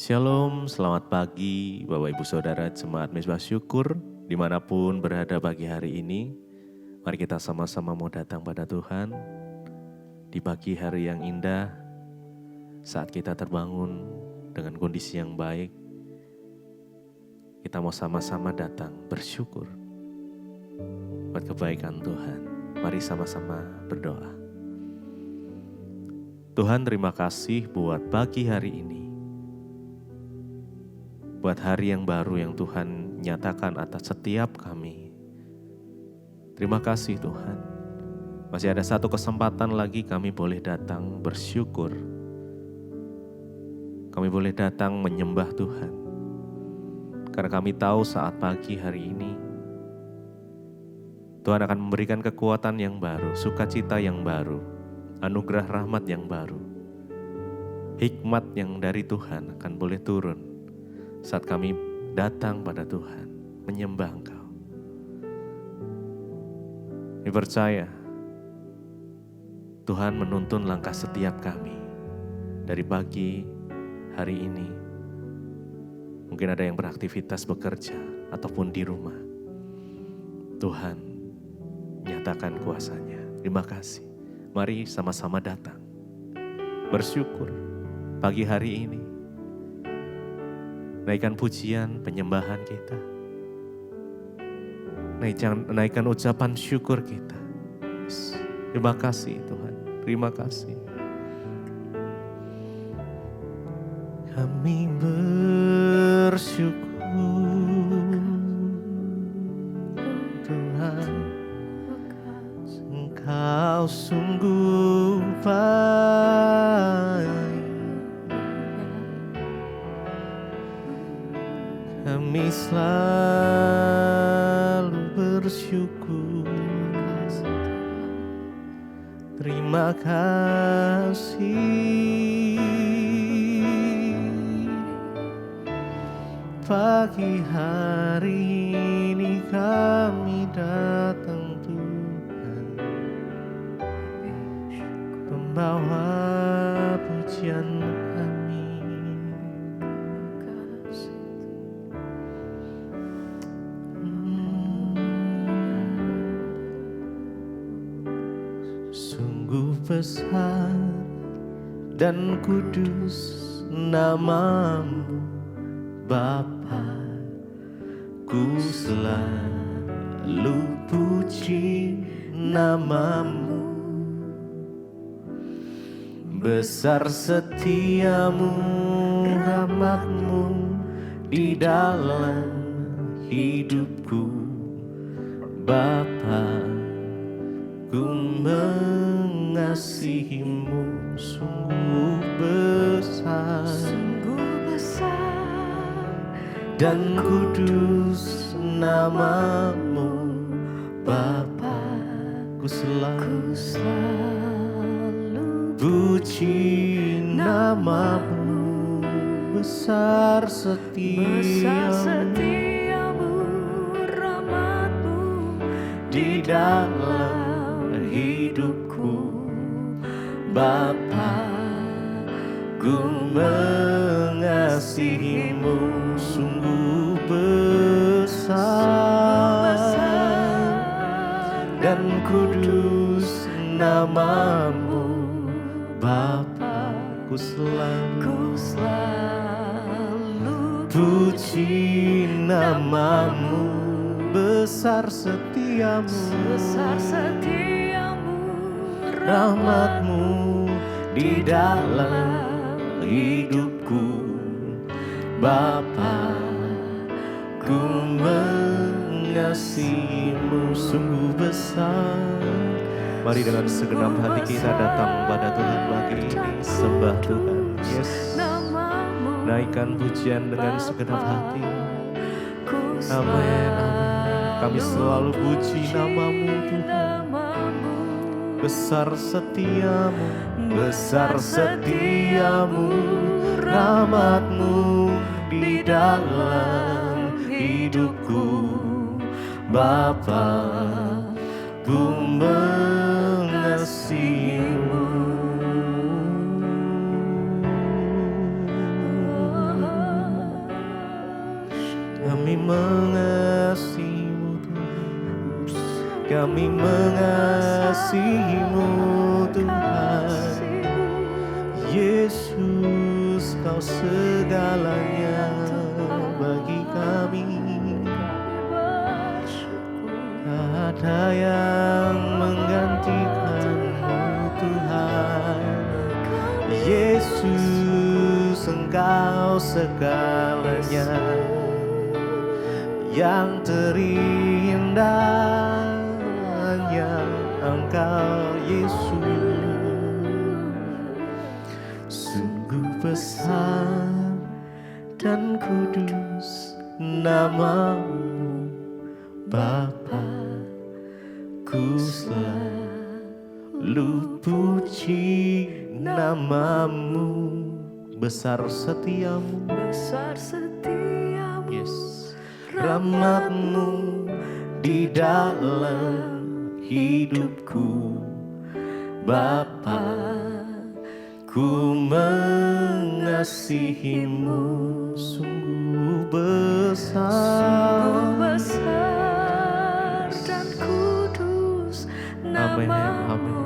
Shalom, selamat pagi Bapak Ibu Saudara Jemaat Mezbah Syukur dimanapun berada pagi hari ini. Mari kita sama-sama mau datang pada Tuhan di pagi hari yang indah saat kita terbangun dengan kondisi yang baik. Kita mau sama-sama datang bersyukur buat kebaikan Tuhan. Mari sama-sama berdoa. Tuhan, terima kasih buat pagi hari ini. Buat hari yang baru yang Tuhan nyatakan atas setiap kami. Terima kasih Tuhan. Masih ada satu kesempatan lagi kami boleh datang bersyukur. Kami boleh datang menyembah Tuhan. Karena kami tahu saat pagi hari ini, Tuhan akan memberikan kekuatan yang baru, sukacita yang baru, anugerah rahmat yang baru. Hikmat yang dari Tuhan akan boleh turun saat kami datang pada Tuhan, menyembah Engkau. Kami percaya, Tuhan menuntun langkah setiap kami dari pagi hari ini. Mungkin ada yang beraktivitas bekerja ataupun di rumah. Tuhan nyatakan kuasa-Nya. Terima kasih. Mari sama-sama datang, bersyukur pagi hari ini. Naikkan pujian, penyembahan kita. Naikkan ucapan syukur kita. Yes. Terima kasih Tuhan, terima kasih. Kami bersyukur Tuhan, Engkau sungguh baik. Kami selalu bersyukur. Terima kasih. Pagi hari ini kami datang Tuhan, membawa pujian kami. Sungguh besar dan kudus nama-Mu Bapa, ku selalu puji nama-Mu. Besar setiamu, rahmat-Mu di dalam hidupku Bapa. Ku mengasihi-Mu sungguh besar dan kudus nama-Mu Bapa. Ku selalu puji nama-Mu. Besar setiamu, rahmat-Mu di dalam hidupku Bapa. Ku mengasihi-Mu sungguh besar dan kudus nama-Mu Bapa. Ku selalu puji nama-Mu. Besar setiamu, rahmat-Mu di dalam hidupku Bapa. Ku mengasihi-Mu sungguh besar. Mari dengan segenap hati kita datang pada Tuhan pagi ini, sembah Tuhan. Yes. Naikkan pujian dengan segenap hati. Amin, amin. Kami selalu puji nama-Mu Tuhan. Besar setiamu, rahmat-Mu di dalam hidupku Bapa. Ku mengasihi-Mu. Kami mengasihi-Mu Tuhan. Yesus, Kau segalanya bagi kami. Tak ada yang menggantikan-Mu Tuhan. Yesus, Engkau segalanya, yang terindah hanya Engkau Yesus. Sungguh besar dan kudus nama-Mu Bapa, ku selalu puji nama-Mu. Besar setia-Mu, yes. Rahmat-Mu di dalam hidupku Bapa, ku mengasihi-Mu. Sungguh besar dan kudus nama-Mu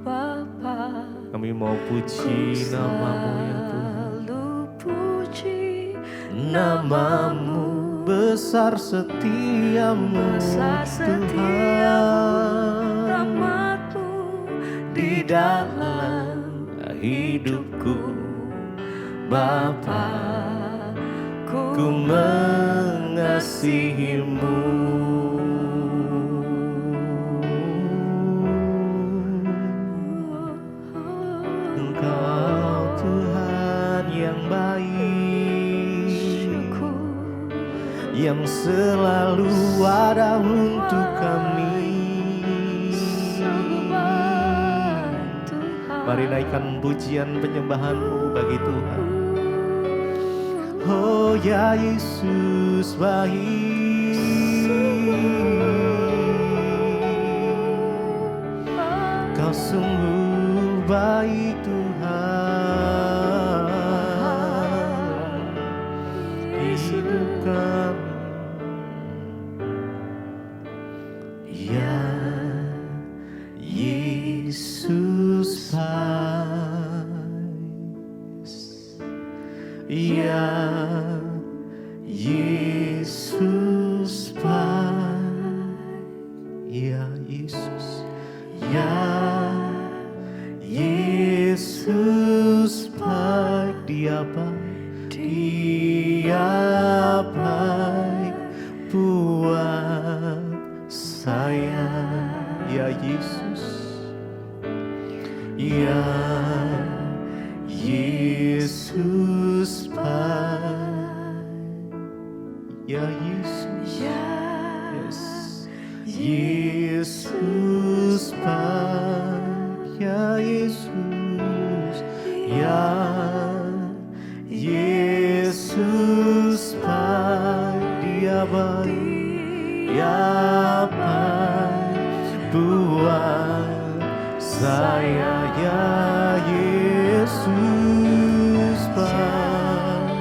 Bapa. Kami mau puji nama-Mu ya Tuhan. Puji Nama-Mu, besar setia-Mu Tuhan. Rahmat-Mu Di dalam hidupku Bapa, ku mengasihi-Mu. Engkau Tuhan yang baik, yang selalu ada untuk kami. Mari naikkan pujian penyembahan-Mu bagi Tuhan. Oh ya Yesus baik, Kau sungguh baik Tuhan. Hidup kami, ya Yesus baik, ya Yesus baik, ya Yesus, ya Yesus baik. Dia baik, Dia baik buat saya, ya Yesus, ya Yesus baik, ya Yesus, yes. Yesus baik, ya Yesus, ya Yesus baik. Dia baik, Dia baik buat saya, ya Yesus baik,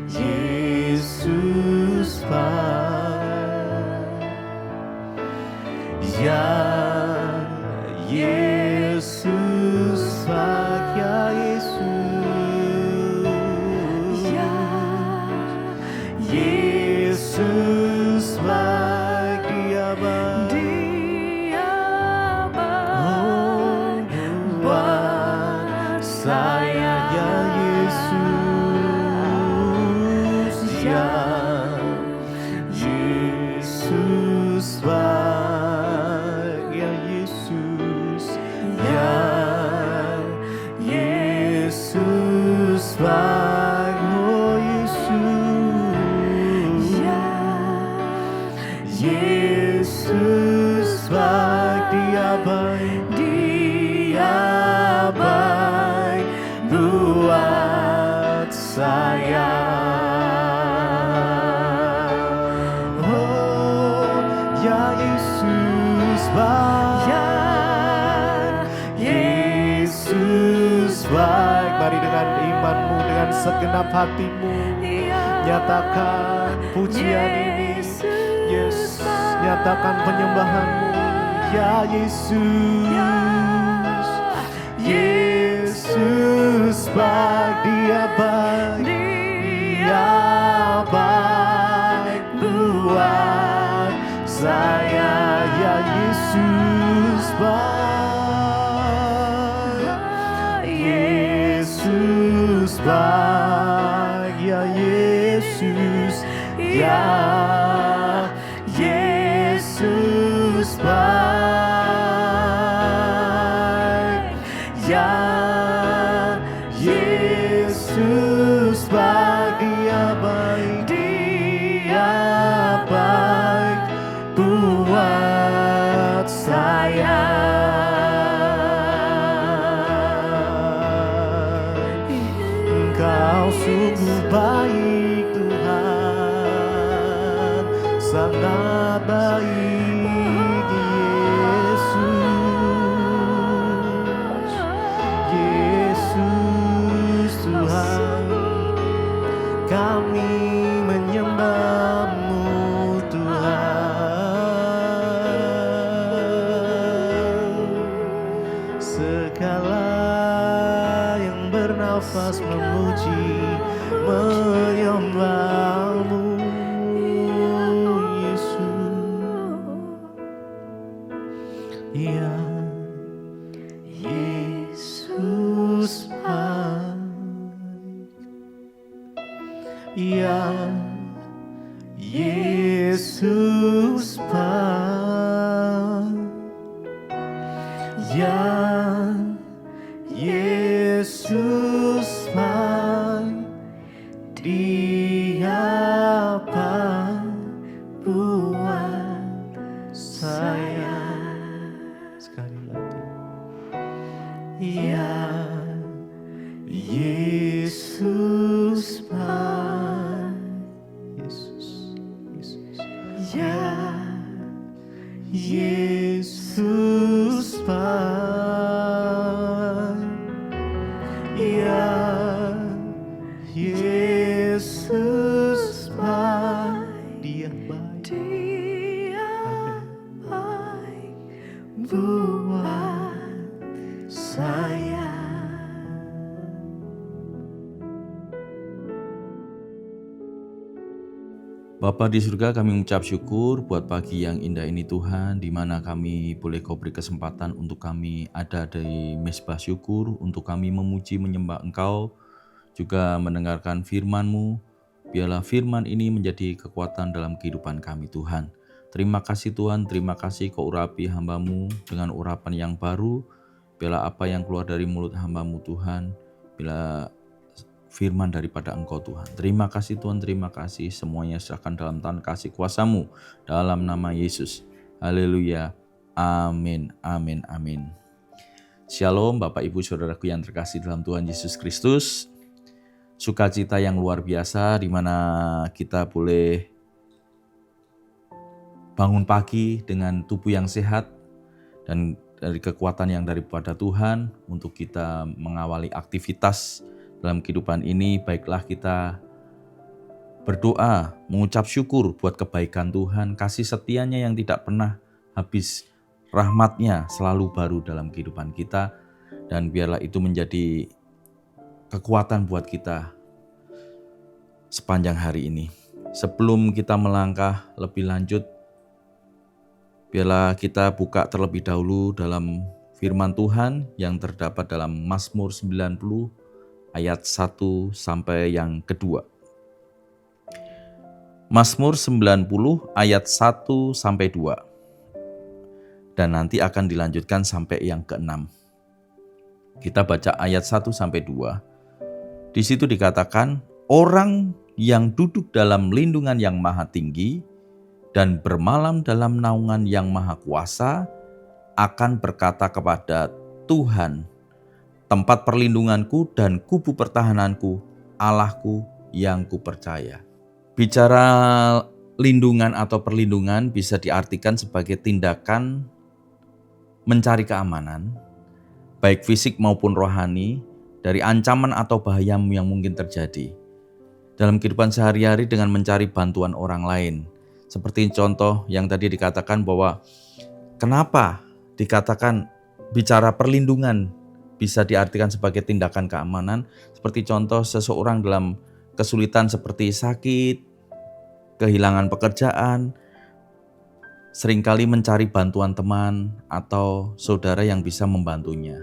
Yesus baik, ya Yesus baik, ya Yesus, Ya Yesus baik. Dia baik, Dia oh, buat saya, ya Yesus, ya Yesus baik, ya Yesus, ya Yesus baik, oh Yesus, Yesus baik. Dia baik, Dia baik buat saya. Oh, ya Yesus baik, Yesus baik. Mari dengan imanmu, dengan segenap hatimu, nyatakan pujian ini. Yes, nyatakan nyatakan penyembahan-Mu. Ya Yesus, Yesus baik, Dia baik, Dia baik buat saya. Ya Yesus baik, Yesus baik, ya Yesus, ya Yesus baik, ya Yesus baik, Dia baik, Dia baik buat saya. Engkau sungguh baik Tuhan, sangat baik Yesus. Yesus Tuhan, kami menyembah-Mu Tuhan. Segala yang bernafas memuji, menyembah-Mu Yesus. Ya Yesus baik, ya Yesus baik, ya Yesus baik, Dia baik buat saya. Sekali lagi, ya Yesus baik, Yesus, Yesus, ya Yesus baik, ya Yesus baik, Dia baik, Dia baik buat saya. Bapa di surga, kami mengucap syukur buat pagi yang indah ini Tuhan, di mana kami boleh Kau beri kesempatan untuk kami ada di mezbah syukur, untuk kami memuji menyembah Engkau, juga mendengarkan firman-Mu. Biarlah firman ini menjadi kekuatan dalam kehidupan kami Tuhan. Terima kasih Tuhan, terima kasih Kau urapi hamba-Mu dengan urapan yang baru. Biarlah apa yang keluar dari mulut hamba-Mu Tuhan, bila firman daripada Engkau Tuhan. Terima kasih Tuhan, terima kasih. Semuanya serahkan dalam tangan kasih kuasa-Mu dalam nama Yesus. Haleluya. Amin, amin, amin. Shalom Bapak Ibu Saudaraku yang terkasih dalam Tuhan Yesus Kristus. Sukacita yang luar biasa di mana kita boleh bangun pagi dengan tubuh yang sehat dan dari kekuatan yang daripada Tuhan untuk kita mengawali aktivitas dalam kehidupan ini. Baiklah kita berdoa, mengucap syukur buat kebaikan Tuhan, kasih setianya yang tidak pernah habis, rahmat-Nya selalu baru dalam kehidupan kita, dan biarlah itu menjadi kekuatan buat kita sepanjang hari ini. Sebelum kita melangkah lebih lanjut, biarlah kita buka terlebih dahulu dalam firman Tuhan yang terdapat dalam Mazmur 90 ayat 1 sampai yang kedua. Mazmur 90 ayat 1 sampai 2. Dan nanti akan dilanjutkan sampai yang ke-6. Kita baca ayat 1 sampai 2. Di situ dikatakan, orang yang duduk dalam lindungan yang maha tinggi dan bermalam dalam naungan yang maha kuasa akan berkata kepada Tuhan, tempat perlindunganku dan kubu pertahananku, Allahku yang kupercaya. Bicara lindungan atau perlindungan bisa diartikan sebagai tindakan mencari keamanan, baik fisik maupun rohani, dari ancaman atau bahaya yang mungkin terjadi dalam kehidupan sehari-hari dengan mencari bantuan orang lain. Seperti contoh yang tadi dikatakan bahwa kenapa dikatakan bicara perlindungan bisa diartikan sebagai tindakan keamanan. Seperti contoh seseorang dalam kesulitan seperti sakit, kehilangan pekerjaan, seringkali mencari bantuan teman atau saudara yang bisa membantunya.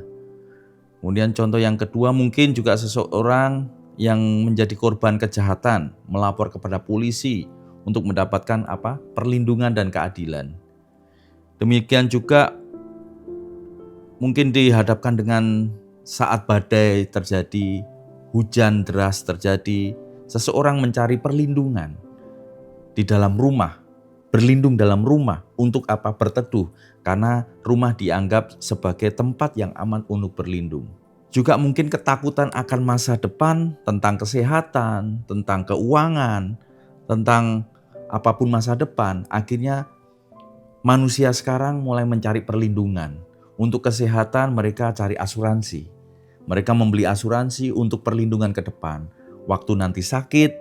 Kemudian contoh yang kedua, mungkin juga seseorang yang menjadi korban kejahatan melapor kepada polisi untuk mendapatkan perlindungan dan keadilan. Demikian juga mungkin dihadapkan dengan saat badai terjadi, hujan deras terjadi, seseorang mencari perlindungan di dalam rumah, berlindung dalam rumah untuk berteduh, karena rumah dianggap sebagai tempat yang aman untuk berlindung. Juga mungkin ketakutan akan masa depan, tentang kesehatan, tentang keuangan, tentang apapun masa depan. Akhirnya manusia sekarang mulai mencari perlindungan. Untuk kesehatan mereka cari asuransi. Mereka membeli asuransi untuk perlindungan ke depan. Waktu nanti sakit,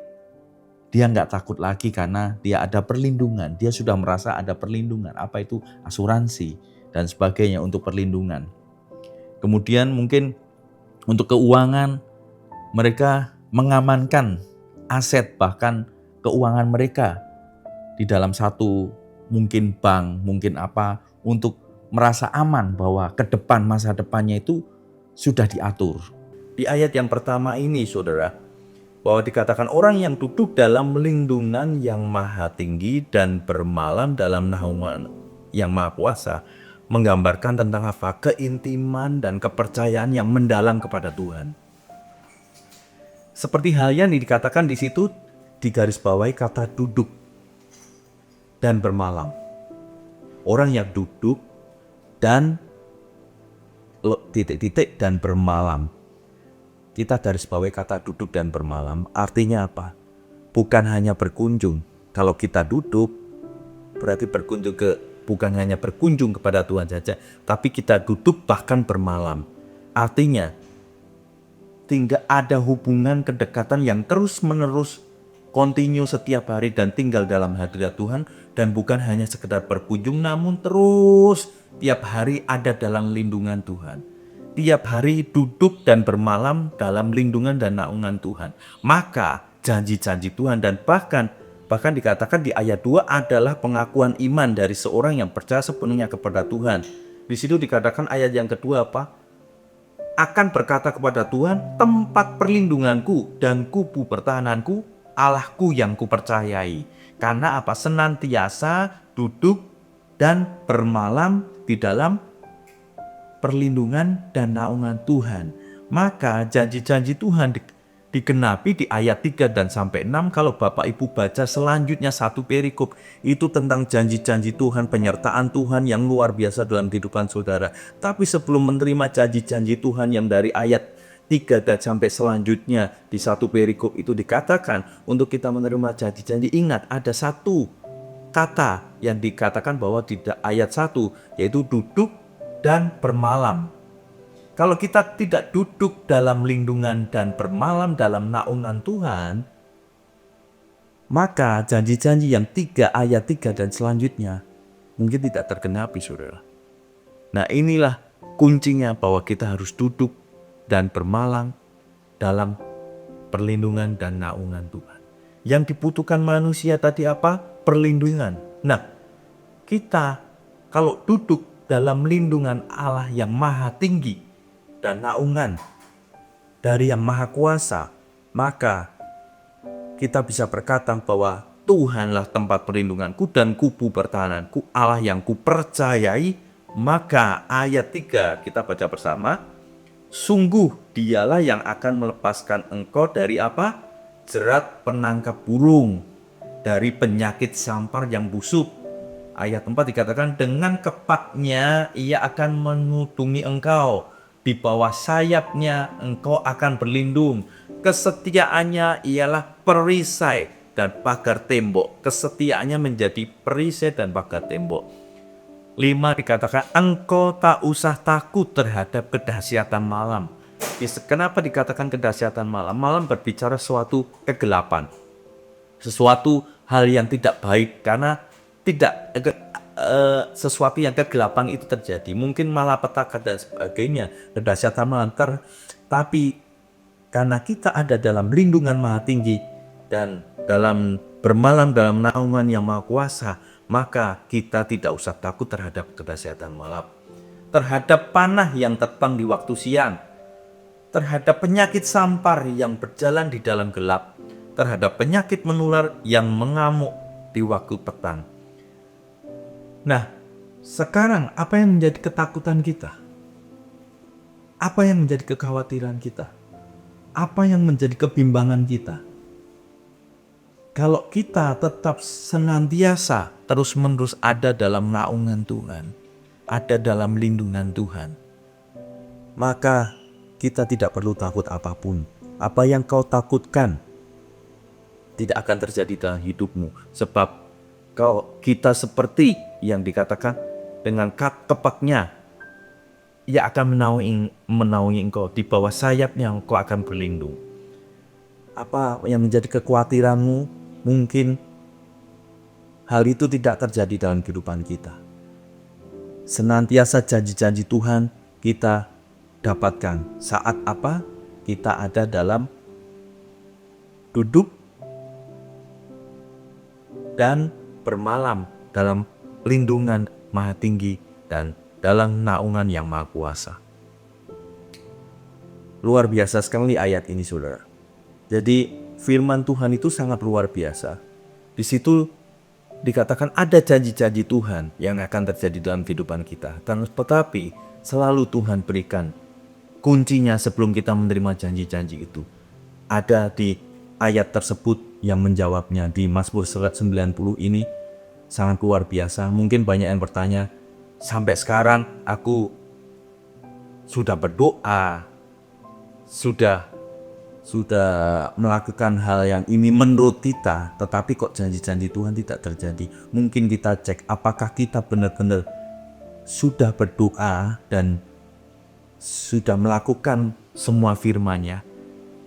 dia nggak takut lagi karena dia ada perlindungan. Dia sudah merasa ada perlindungan. Apa itu? Asuransi dan sebagainya untuk perlindungan. Kemudian mungkin untuk keuangan, mereka mengamankan aset bahkan keuangan mereka di dalam satu mungkin bank, mungkin untuk merasa aman bahwa ke depan masa depannya itu sudah diatur. Di ayat yang pertama ini saudara, bahwa dikatakan orang yang duduk dalam lindungan yang maha tinggi dan bermalam dalam naungan yang maha kuasa, menggambarkan tentang keintiman dan kepercayaan yang mendalam kepada Tuhan. Seperti hal yang dikatakan di situ, digarisbawahi kata duduk dan bermalam. Orang yang duduk dan titik-titik dan bermalam. Kita garisbawahi kata duduk dan bermalam, artinya apa? Bukan hanya berkunjung. Kalau kita duduk, berarti bukan hanya berkunjung kepada Tuhan saja, tapi kita duduk bahkan bermalam. Artinya, tinggal ada hubungan kedekatan yang terus-menerus, kontinu setiap hari dan tinggal dalam hadirat Tuhan, dan bukan hanya sekedar berkunjung, namun terus tiap hari ada dalam lindungan Tuhan. Tiap hari duduk dan bermalam dalam lindungan dan naungan Tuhan. Maka janji-janji Tuhan dan bahkan dikatakan di ayat 2 adalah pengakuan iman dari seorang yang percaya sepenuhnya kepada Tuhan. Di situ dikatakan ayat yang kedua akan berkata kepada Tuhan, tempat perlindunganku dan kubu pertahananku, Allahku yang kupercayai. Karena senantiasa duduk dan bermalam di dalam perlindungan dan naungan Tuhan. Maka janji-janji Tuhan digenapi di ayat 3 dan sampai 6. Kalau Bapak Ibu baca selanjutnya satu perikop, itu tentang janji-janji Tuhan, penyertaan Tuhan yang luar biasa dalam kehidupan saudara. Tapi sebelum menerima janji-janji Tuhan yang dari ayat 3 dan sampai selanjutnya di satu perikop itu dikatakan, untuk kita menerima janji-janji, ingat ada satu kata yang dikatakan bahwa di ayat 1, yaitu duduk dan bermalam. Kalau kita tidak duduk dalam lindungan dan bermalam dalam naungan Tuhan, maka janji-janji yang ayat 3 dan selanjutnya mungkin tidak tergenapi, saudara. Nah, inilah kuncinya bahwa kita harus duduk dan bermalam dalam perlindungan dan naungan Tuhan. Yang dibutuhkan manusia tadi perlindungan. Nah, kita kalau duduk dalam lindungan Allah yang maha tinggi dan naungan dari yang maha kuasa, maka kita bisa berkata bahwa Tuhanlah tempat perlindunganku dan kubu pertahananku, Allah yang kupercayai. Maka ayat 3 kita baca bersama, sungguh dialah yang akan melepaskan engkau dari jerat penangkap burung, dari penyakit sampar yang busuk. Ayat 4 dikatakan, dengan kepaknya ia akan menutungi engkau, di bawah sayapnya engkau akan berlindung. Kesetiaannya ialah perisai dan pagar tembok. Kesetiaannya menjadi perisai dan pagar tembok. 5 dikatakan, engkau tak usah takut terhadap kedahsyatan malam. Kenapa dikatakan kedahsyatan malam? Malam berbicara suatu kegelapan, sesuatu hal yang tidak baik, karena tidak sesuatu yang kegelapan itu terjadi. Mungkin malapetaka dan sebagainya, kedahsyatan malam, tapi karena kita ada dalam lindungan Maha Tinggi dan dalam bermalam dalam naungan yang Maha Kuasa, maka kita tidak usah takut terhadap kedahsyatan malam, terhadap panah yang terbang di waktu siang, terhadap penyakit sampar yang berjalan di dalam gelap, terhadap penyakit menular yang mengamuk di waktu petang. Nah, sekarang apa yang menjadi ketakutan kita? Apa yang menjadi kekhawatiran kita? Apa yang menjadi kebimbangan kita? Kalau kita tetap senantiasa terus-menerus ada dalam naungan Tuhan, ada dalam lindungan Tuhan, maka kita tidak perlu takut apapun. Apa yang kau takutkan tidak akan terjadi dalam hidupmu, sebab kita seperti yang dikatakan dengan kepaknya, ia akan menaungi engkau, di bawah sayapnya engkau akan berlindung. Apa yang menjadi kekhawatiranmu, mungkin hal itu tidak terjadi dalam kehidupan kita. Senantiasa janji-janji Tuhan kita dapatkan saat apa kita ada dalam duduk dan bermalam dalam lindungan Maha Tinggi dan dalam naungan yang Maha Kuasa. Luar biasa sekali ayat ini, saudara. Jadi firman Tuhan itu sangat luar biasa. Di situ dikatakan ada janji-janji Tuhan yang akan terjadi dalam kehidupan kita. Tetapi selalu Tuhan berikan kuncinya sebelum kita menerima janji-janji itu. Ada di ayat tersebut yang menjawabnya di Mazmur 90 ini sangat luar biasa. Mungkin banyak yang bertanya, sampai sekarang aku sudah berdoa, sudah melakukan hal yang ini menurut kita, tetapi kok janji-janji Tuhan tidak terjadi. Mungkin kita cek apakah kita benar-benar sudah berdoa dan sudah melakukan semua firman-Nya.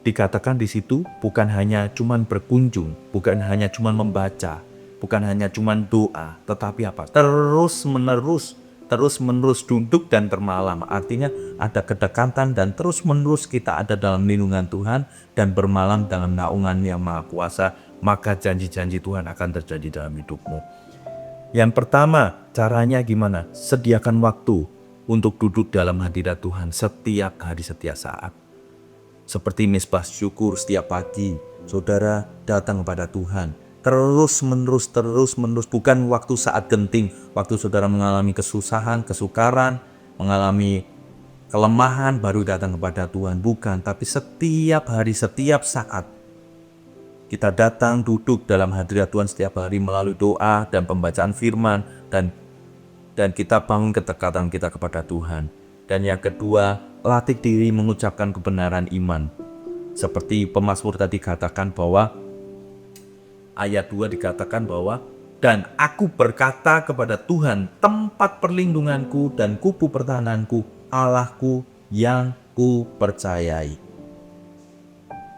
Dikatakan di situ bukan hanya cuman berkunjung, bukan hanya cuman membaca, bukan hanya cuman doa, tetapi apa? Terus menerus duduk dan bermalam. Artinya ada kedekatan dan terus menerus kita ada dalam lindungan Tuhan dan bermalam dalam naungan yang Maha Kuasa, maka janji-janji Tuhan akan terjadi dalam hidupmu. Yang pertama, caranya gimana? Sediakan waktu untuk duduk dalam hadirat Tuhan setiap hari, setiap saat. Seperti misbah syukur setiap pagi, saudara datang kepada Tuhan. Terus menerus, bukan waktu saat genting, waktu saudara mengalami kesusahan, kesukaran, mengalami kelemahan baru datang kepada Tuhan. Bukan, tapi setiap hari, setiap saat kita datang duduk dalam hadirat Tuhan setiap hari melalui doa dan pembacaan firman, dan kita bangun kedekatan kita kepada Tuhan. Dan yang kedua, latih diri mengucapkan kebenaran iman. Seperti pemazmur tadi katakan bahwa ayat 2 dikatakan bahwa, dan aku berkata kepada Tuhan, tempat perlindunganku dan kubu pertahananku, Allahku yang ku percayai.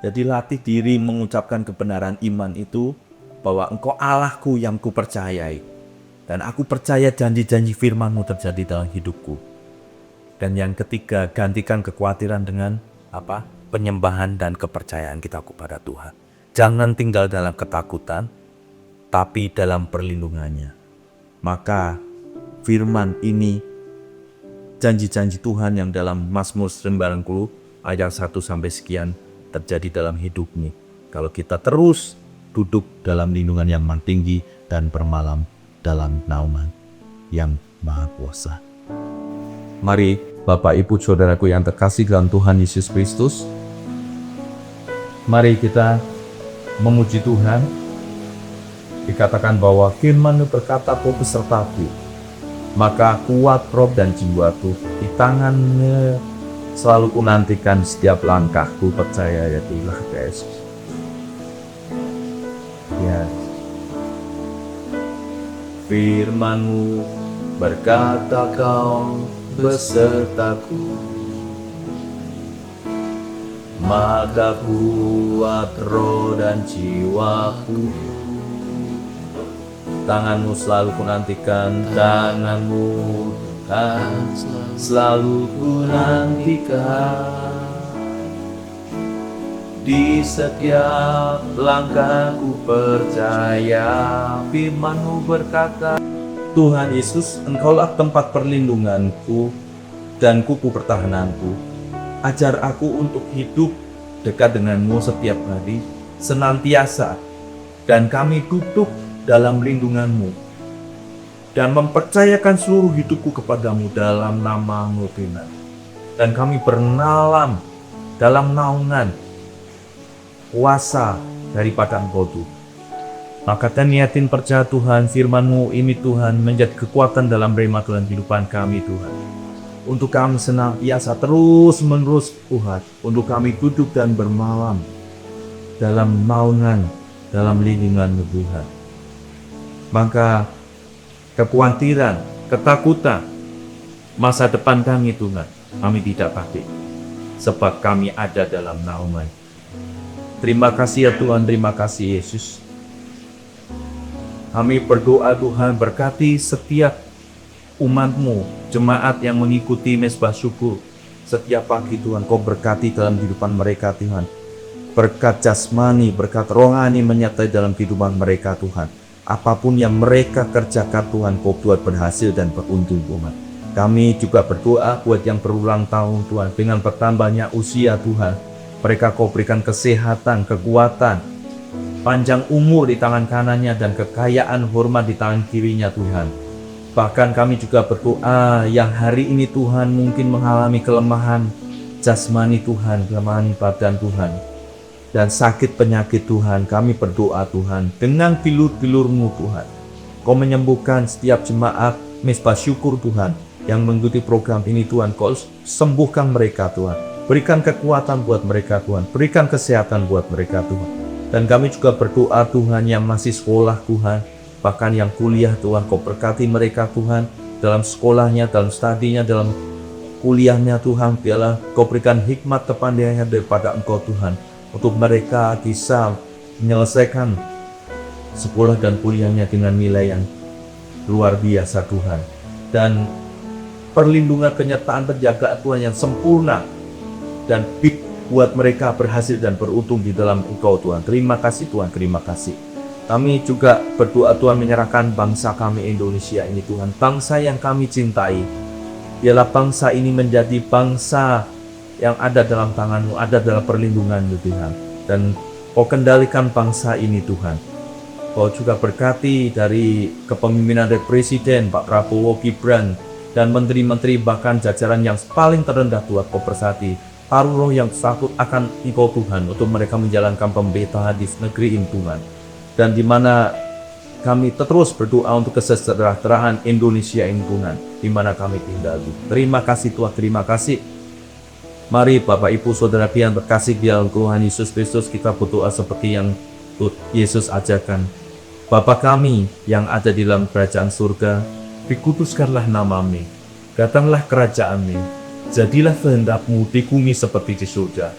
Jadi latih diri mengucapkan kebenaran iman itu, bahwa engkau Allahku yang ku percayai. Dan aku percaya janji-janji firman-Mu terjadi dalam hidupku. Dan yang ketiga, gantikan kekhawatiran dengan apa? Penyembahan dan kepercayaan kita kepada Tuhan. Jangan tinggal dalam ketakutan, tapi dalam perlindungannya. Maka firman ini, janji-janji Tuhan yang dalam Mazmur 90 ayat 1 sampai sekian terjadi dalam hidupmu. Kalau kita terus duduk dalam lindungan yang Maha Tinggi dan bermalam dalam naungan yang Maha Kuasa. Mari Bapak Ibu Saudaraku yang terkasih dalam Tuhan Yesus Kristus, mari kita memuji Tuhan. Dikatakan bahwa firman-Mu berkata, "Kau besertaku, maka kuat roh dan jiwaku, di tangan-Mu selalu kunantikan setiap langkahku." Percaya ya Tuhan Yesus. Ya. Firman-Mu berkata, "Kau besertaku, maka kuat roh dan jiwaku. Tanganmu selalu kunantikan, tanganmu Tuhan selalu kunantikan. Di setiap langkahku percaya, firman-Mu berkata, Tuhan Yesus, Engkaulah tempat perlindunganku dan kupu pertahananku. Ajar aku untuk hidup dekat dengan-Mu setiap hari, senantiasa, dan kami duduk dalam lindungan-Mu, dan mempercayakan seluruh hidupku kepadamu dalam nama-Mu Tuhan. Dan kami bernalam dalam naungan kuasa daripada Engkau Tuhan. Maka kami yakin percaya Tuhan, firman-Mu ini Tuhan menjadi kekuatan dalam rema Tuhan kehidupan kami Tuhan. Untuk kami senantiasa terus menerus Tuhan, untuk kami duduk dan bermalam dalam naungan, dalam lindungan-Mu Tuhan. Maka kekhawatiran, ketakutan, masa depan kami Tuhan, kami tidak pakai, sebab kami ada dalam naungan. Terima kasih ya Tuhan, terima kasih Yesus. Kami berdoa Tuhan, berkati setiap umat-Mu, jemaat yang mengikuti Mezbah Syukur. Setiap pagi Tuhan, Kau berkati dalam kehidupan mereka Tuhan. Berkat jasmani, berkat rohani menyertai dalam kehidupan mereka Tuhan. Apapun yang mereka kerjakan Tuhan, Kau buat berhasil dan beruntung Tuhan. Kami juga berdoa buat yang berulang tahun Tuhan, dengan bertambahnya usia Tuhan. Mereka Kau berikan kesehatan, kekuatan, panjang umur di tangan kanannya, dan kekayaan hormat di tangan kirinya Tuhan. Bahkan kami juga berdoa yang hari ini Tuhan mungkin mengalami kelemahan jasmani Tuhan, kelemahan badan Tuhan, dan sakit penyakit Tuhan. Kami berdoa Tuhan, dengan bilur-bilur-Mu Tuhan, Kau menyembuhkan setiap jemaat Mezbah Syukur Tuhan yang mengikuti program ini Tuhan. Kau sembuhkan mereka Tuhan. Berikan kekuatan buat mereka Tuhan, berikan kesehatan buat mereka Tuhan. Dan kami juga berdoa Tuhan yang masih sekolah Tuhan, bahkan yang kuliah Tuhan, Kau berkati mereka Tuhan, dalam sekolahnya, dalam studinya, dalam kuliahnya Tuhan. Biarlah Kau berikan hikmat kepandaian daripada Engkau Tuhan, untuk mereka bisa menyelesaikan sekolah dan kuliahnya dengan nilai yang luar biasa Tuhan. Dan perlindungan, penyertaan, penjagaan Tuhan yang sempurna, dan buat mereka berhasil dan beruntung di dalam Engkau Tuhan. Terima kasih Tuhan, terima kasih. Kami juga berdoa Tuhan, menyerahkan bangsa kami Indonesia ini Tuhan, bangsa yang kami cintai. Biarlah bangsa ini menjadi bangsa yang ada dalam tangan-Mu, ada dalam perlindungan-Mu Tuhan. Dan Kau kendalikan bangsa ini Tuhan. Kau juga berkati dari kepemimpinan dari Presiden Pak Prabowo Gibran dan menteri-menteri, bahkan jajaran yang paling terendah Tuhan. Kau bersati paruh roh yang takut akan Engkau Tuhan, untuk mereka menjalankan pemerintahan di negeri ini Tuhan. Dan di mana kami terus berdoa untuk kesejahteraan Indonesia ini Tuhan, di mana kami tinggal. Terima kasih Tuhan, terima kasih. Mari Bapak Ibu Saudara yang berkasih di dalam Tuhan Yesus Kristus, kita berdoa seperti yang Yesus ajarkan. Bapa kami yang ada di dalam kerajaan surga, dikuduskanlah nama-Mu, datanglah kerajaan-Mu. Jadilah kehendak-Mu di bumi seperti di surga.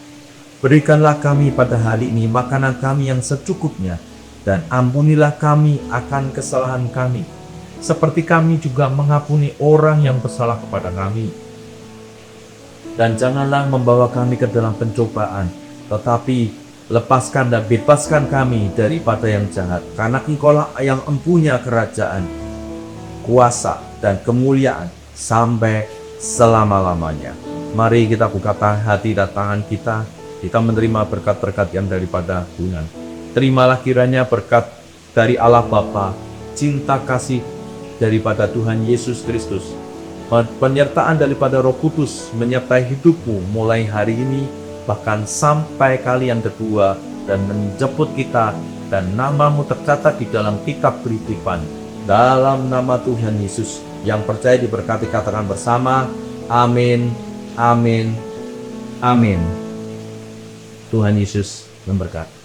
Berikanlah kami pada hari ini makanan kami yang secukupnya, dan ampunilah kami akan kesalahan kami, seperti kami juga mengampuni orang yang bersalah kepada kami. Dan janganlah membawa kami ke dalam pencobaan, tetapi lepaskan dan bebaskan kami daripada yang jahat. Karena Engkau-lah yang mempunyai kerajaan, kuasa, dan kemuliaan sampai selama-lamanya. Mari kita buka hati dan tangan kita menerima berkat-berkat yang daripada Tuhan. Terimalah kiranya berkat dari Allah Bapa, cinta kasih daripada Tuhan Yesus Kristus, penyertaan daripada Roh Kudus menyertai hidupmu mulai hari ini, bahkan sampai kali yang kedua, dan menjemput kita, dan nama-Mu tercatat di dalam kitab kehidupan. Dalam nama Tuhan Yesus, yang percaya diberkati katakan bersama, amin, amin, amin. Tuhan Yesus memberkati.